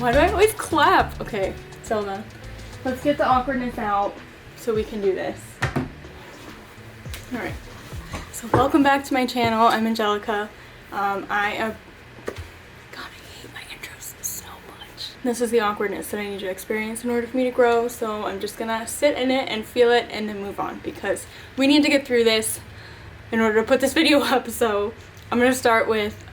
Why do I always clap? Okay, Selma, let's get the awkwardness out so we can do this. Alright, so welcome back to my channel. I'm Angelica. God, I hate my intros so much. This is the awkwardness that I need to experience in order for me to grow, so I'm just gonna sit in it and feel it and then move on because we need to get through this in order to put this video up. So I'm gonna start with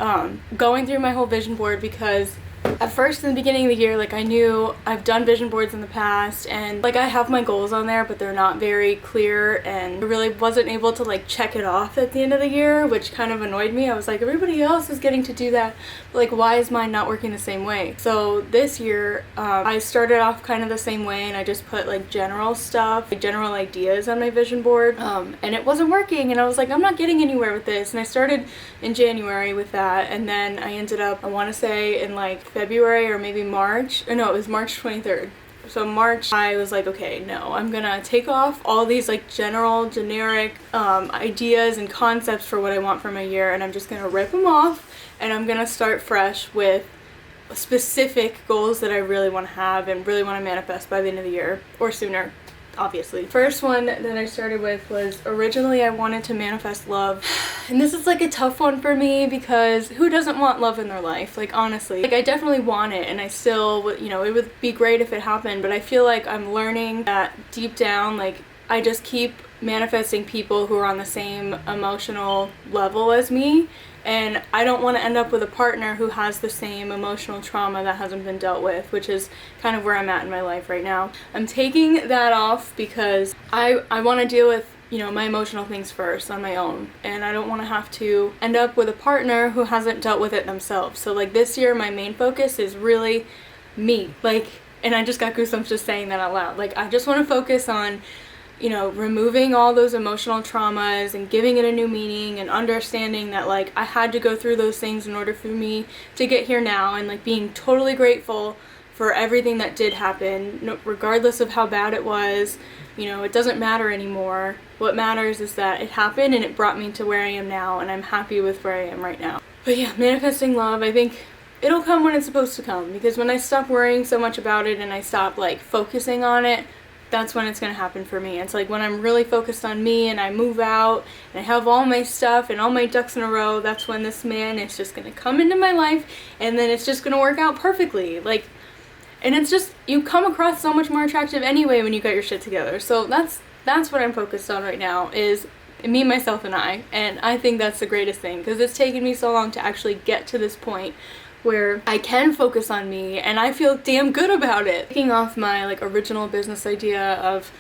going through my whole vision board because at first in the beginning of the year, like I knew I've done vision boards in the past and like I have my goals on there, but they're not very clear and I really wasn't able to like check it off at the end of the year, which kind of annoyed me. I was like, everybody else is getting to do that, but like why is mine not working the same way? So this year I started off kind of the same way and I just put like general stuff, like general ideas on my vision board, and it wasn't working and I was like, I'm not getting anywhere with this. And I started in January with that, and then I ended up, I want to say in like February or maybe March, or no, it was March 23rd. So March, I was like, okay, no, I'm gonna take off all these like generic ideas and concepts for what I want for my year, and I'm just gonna rip them off and I'm gonna start fresh with specific goals that I really want to have and really want to manifest by the end of the year or sooner. Obviously. First one that I started with was originally I wanted to manifest love. And this is like a tough one for me because who doesn't want love in their life? Like honestly, like I definitely want it and I still, you know, it would be great if it happened, but I feel like I'm learning that deep down, like I just keep manifesting people who are on the same emotional level as me. And I don't want to end up with a partner who has the same emotional trauma that hasn't been dealt with, which is kind of where I'm at in my life right now. I'm taking that off because I want to deal with, you know, my emotional things first on my own. And I don't want to have to end up with a partner who hasn't dealt with it themselves. So like this year, my main focus is really me. Like, and I just got goosebumps just saying that out loud. Like, I just want to focus on, you know, removing all those emotional traumas and giving it a new meaning and understanding that like I had to go through those things in order for me to get here now, and like being totally grateful for everything that did happen, no, regardless of how bad it was. You know, it doesn't matter anymore. What matters is that it happened and it brought me to where I am now, and I'm happy with where I am right now. But yeah, manifesting love, I think it'll come when it's supposed to come, because when I stop worrying so much about it and I stop like focusing on it, that's when it's gonna happen for me. It's like when I'm really focused on me and I move out and I have all my stuff and all my ducks in a row, that's when this man is just gonna come into my life, and then it's just gonna work out perfectly. Like, and it's just, you come across so much more attractive anyway when you got your shit together. So that's what I'm focused on right now, is me, myself, and I. And I think that's the greatest thing, because it's taken me so long to actually get to this point where I can focus on me and I feel damn good about it. Taking off my like original business idea of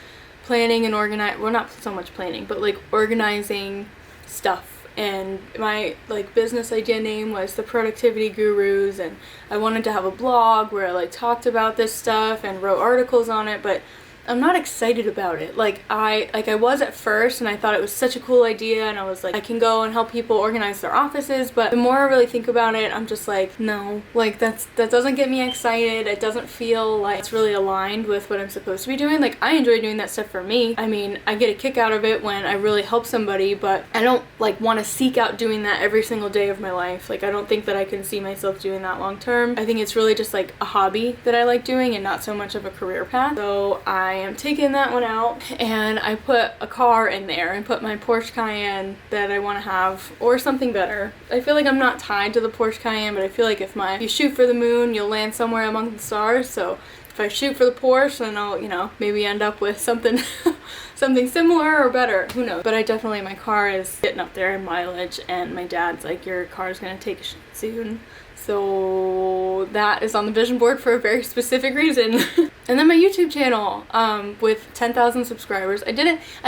planning and well, not so much planning, but like organizing stuff. And my like business idea name was the Productivity Gurus, and I wanted to have a blog where I like talked about this stuff and wrote articles on it, but I'm not excited about it. Like I was at first, and I thought it was such a cool idea, and I was like, I can go and help people organize their offices, but the more I really think about it, I'm just like, no, like that doesn't get me excited. It doesn't feel like it's really aligned with what I'm supposed to be doing. Like, I enjoy doing that stuff for me. I mean, I get a kick out of it when I really help somebody, but I don't like want to seek out doing that every single day of my life. Like, I don't think that I can see myself doing that long term. I think it's really just like a hobby that I like doing and not so much of a career path. So I am taking that one out, and I put a car in there and put my Porsche Cayenne that I want to have, or something better. I feel like I'm not tied to the Porsche Cayenne, but I feel like if you shoot for the moon, you'll land somewhere among the stars. So if I shoot for the Porsche, then I'll, you know, maybe end up with something something similar or better, who knows. But I definitely, my car is getting up there in mileage, and my dad's like, your car's gonna take a shit soon. So that is on the vision board for a very specific reason. And then my YouTube channel, with 10,000 subscribers. I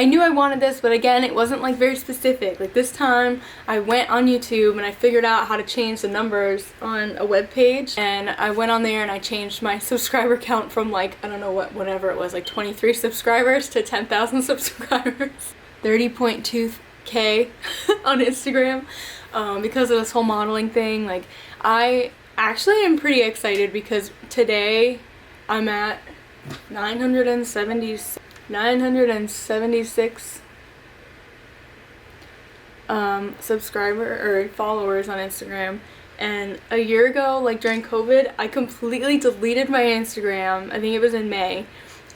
knew I wanted this, but again, it wasn't like very specific. Like this time I went on YouTube and I figured out how to change the numbers on a web page, and I went on there and I changed my subscriber count from like, I don't know whatever it was, like 23 subscribers to 10,000 subscribers. 30.2K on Instagram, because of this whole modeling thing. Like, I actually am pretty excited because today I'm at 976 subscriber or followers on Instagram, And a year ago, like during COVID, I completely deleted my Instagram. I think it was in May.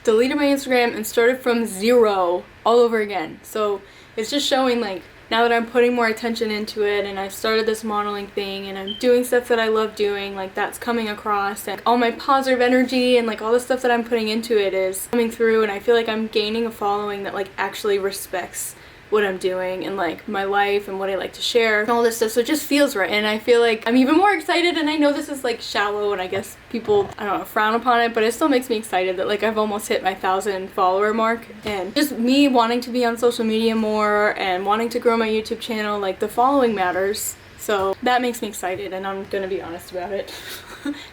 Deleted my Instagram and started from zero all over again. So it's just showing like now that I'm putting more attention into it and I've started this modeling thing and I'm doing stuff that I love doing, like that's coming across, and all my positive energy and like all the stuff that I'm putting into it is coming through, and I feel like I'm gaining a following that like actually respects what I'm doing and like my life and what I like to share and all this stuff. So it just feels right, and I feel like I'm even more excited. And I know this is like shallow and I guess people, I don't know, frown upon it, but it still makes me excited that like I've almost hit my 1,000 follower mark, and just me wanting to be on social media more and wanting to grow my YouTube channel, like the following matters. So that makes me excited, and I'm gonna be honest about it.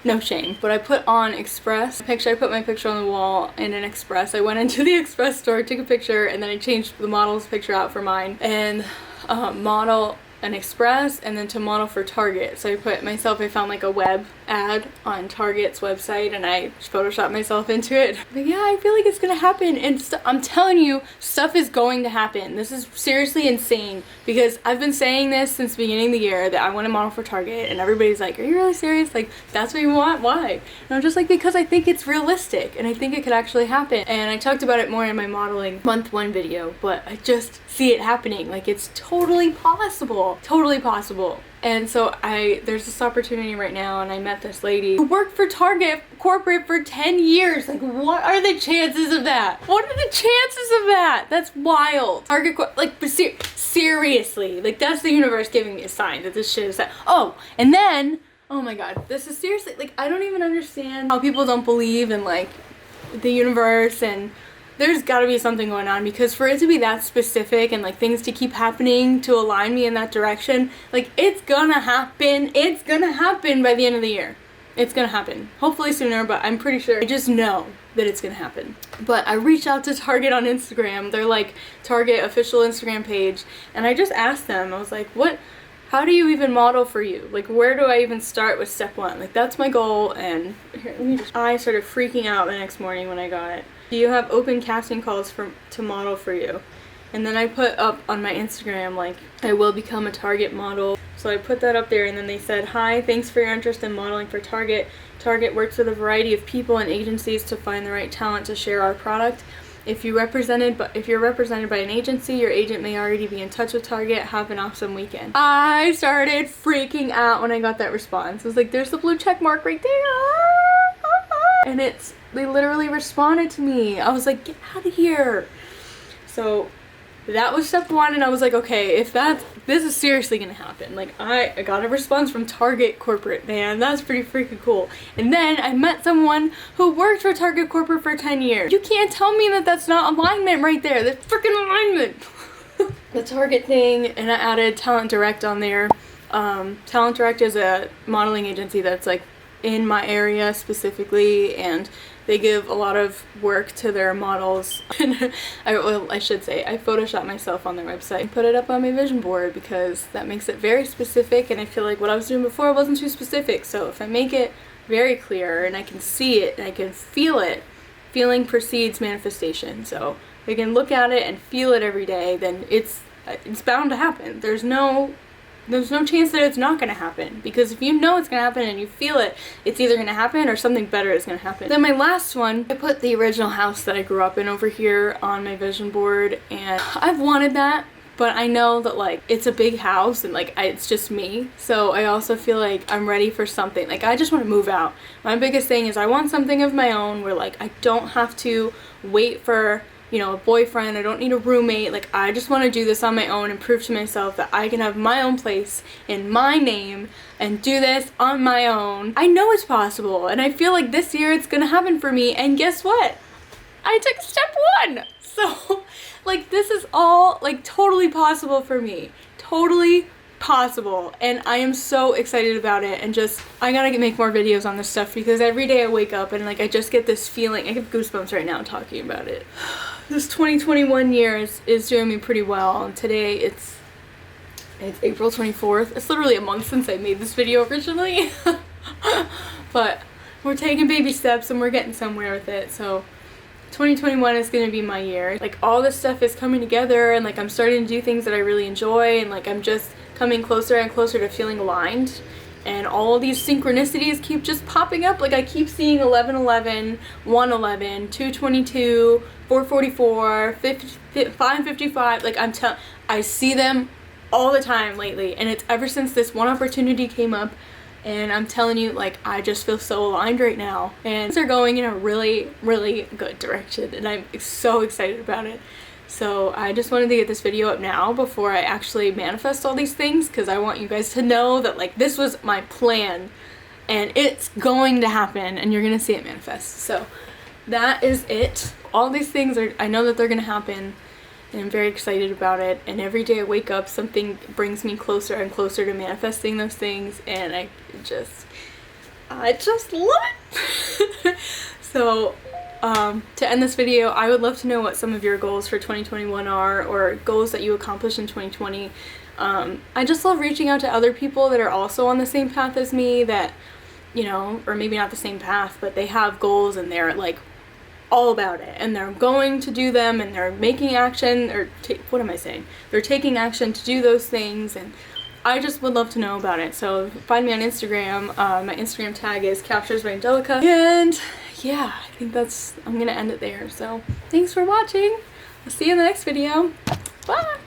No shame. But I put on Express picture. I put my picture on the wall in an Express. I went into the Express store, took a picture, and then I changed the model's picture out for mine and model an Express, and then to model for Target. So I put myself, I found like a web ad on Target's website and I photoshopped myself into it. But yeah, I feel like it's gonna happen, and I'm telling you, stuff is going to happen. This is seriously insane, because I've been saying this since the beginning of the year that I want to model for Target, and everybody's like, are you really serious? Like, that's what you want? Why? And I'm just like, because I think it's realistic and I think it could actually happen. And I talked about it more in my modeling month 1 video, but I just see it happening. Like, it's totally possible. Totally possible. And so there's this opportunity right now, and I met this lady who worked for Target corporate for 10 years. Like, what are the chances of that? What are the chances of that? That's wild. Target, like, seriously, like, that's the universe giving me a sign that this shit is that. Oh, and then, oh my god, this is seriously, like, I don't even understand how people don't believe in, like, the universe, and there's gotta be something going on, because for it to be that specific and like things to keep happening to align me in that direction, like it's gonna happen. It's gonna happen by the end of the year. It's gonna happen. Hopefully sooner, but I'm pretty sure. I just know that it's gonna happen. But I reached out to Target on Instagram. They're like Target official Instagram page, and I just asked them, I was like, how do you even model for you? Like, where do I even start with step 1? Like, that's my goal. And here, I started freaking out the next morning when I got it. Do you have open casting calls to model for you? And then I put up on my Instagram, like, I will become a Target model. So I put that up there, and then they said, hi, thanks for your interest in modeling for Target. Target works with a variety of people and agencies to find the right talent to share our product. If you're represented by an agency, your agent may already be in touch with Target. Have an awesome weekend. I started freaking out when I got that response. I was like, there's the blue check mark right there. And they literally responded to me. I was like, get out of here. So that was step 1, and I was like, okay, this is seriously gonna happen. Like, I got a response from Target corporate, man. That's pretty freaking cool. And then I met someone who worked for Target corporate for 10 years. You can't tell me that that's not alignment right there. That's freaking alignment. The Target thing, and I added Talent Direct on there. Talent Direct is a modeling agency that's like in my area specifically, and they give a lot of work to their models. I should say, I photoshopped myself on their website and put it up on my vision board, because that makes it very specific, and I feel like what I was doing before wasn't too specific. So if I make it very clear and I can see it and I can feel it, feeling precedes manifestation. So if I can look at it and feel it every day, then it's bound to happen. There's no chance that it's not going to happen, because if you know it's going to happen and you feel it, it's either going to happen or something better is going to happen. Then my last one, I put the original house that I grew up in over here on my vision board, and I've wanted that, but I know that like it's a big house and like it's just me. So I also feel like I'm ready for something. Like, I just want to move out. My biggest thing is I want something of my own where like I don't have to wait for, you know, a boyfriend. I don't need a roommate. Like, I just want to do this on my own and prove to myself that I can have my own place in my name and do this on my own. I know it's possible, and I feel like this year it's gonna happen for me. And guess what? I took step 1. So like, this is all like totally possible for me. Totally possible, and I am so excited about it. And just, I gotta make more videos on this stuff, because every day I wake up and like I just get this feeling. I have goosebumps right now talking about it. This 2021 year is doing me pretty well, and today it's April 24th. It's literally a month since I made this video originally. But we're taking baby steps and we're getting somewhere with it. So 2021 is going to be my year. Like, all this stuff is coming together, and like I'm starting to do things that I really enjoy, and like I'm just coming closer and closer to feeling aligned. and all these synchronicities keep just popping up. Like I keep seeing 11:11, 1:11, 2:22, 4:44, 5:55. Like I see them all the time lately, and it's ever since this one opportunity came up. And I'm telling you, like, I just feel so aligned right now, and they're going in a really, really good direction, and I'm so excited about it. So I just wanted to get this video up now before I actually manifest all these things, because I want you guys to know that, like, this was my plan and it's going to happen, and you're gonna see it manifest. So that is it. All these things I know that they're gonna happen, and I'm very excited about it, and every day I wake up something brings me closer and closer to manifesting those things, and I just love it. So to end this video, I would love to know what some of your goals for 2021 are, or goals that you accomplished in 2020. I just love reaching out to other people that are also on the same path as me, that, you know, or maybe not the same path, but they have goals and they're like all about it, and they're going to do them, and they're making action, or what am I saying? They're taking action to do those things, and I just would love to know about it. So find me on Instagram. My Instagram tag is Captures by Angelica, and yeah, I think I'm gonna end it there. So thanks for watching. I'll see you in the next video. Bye.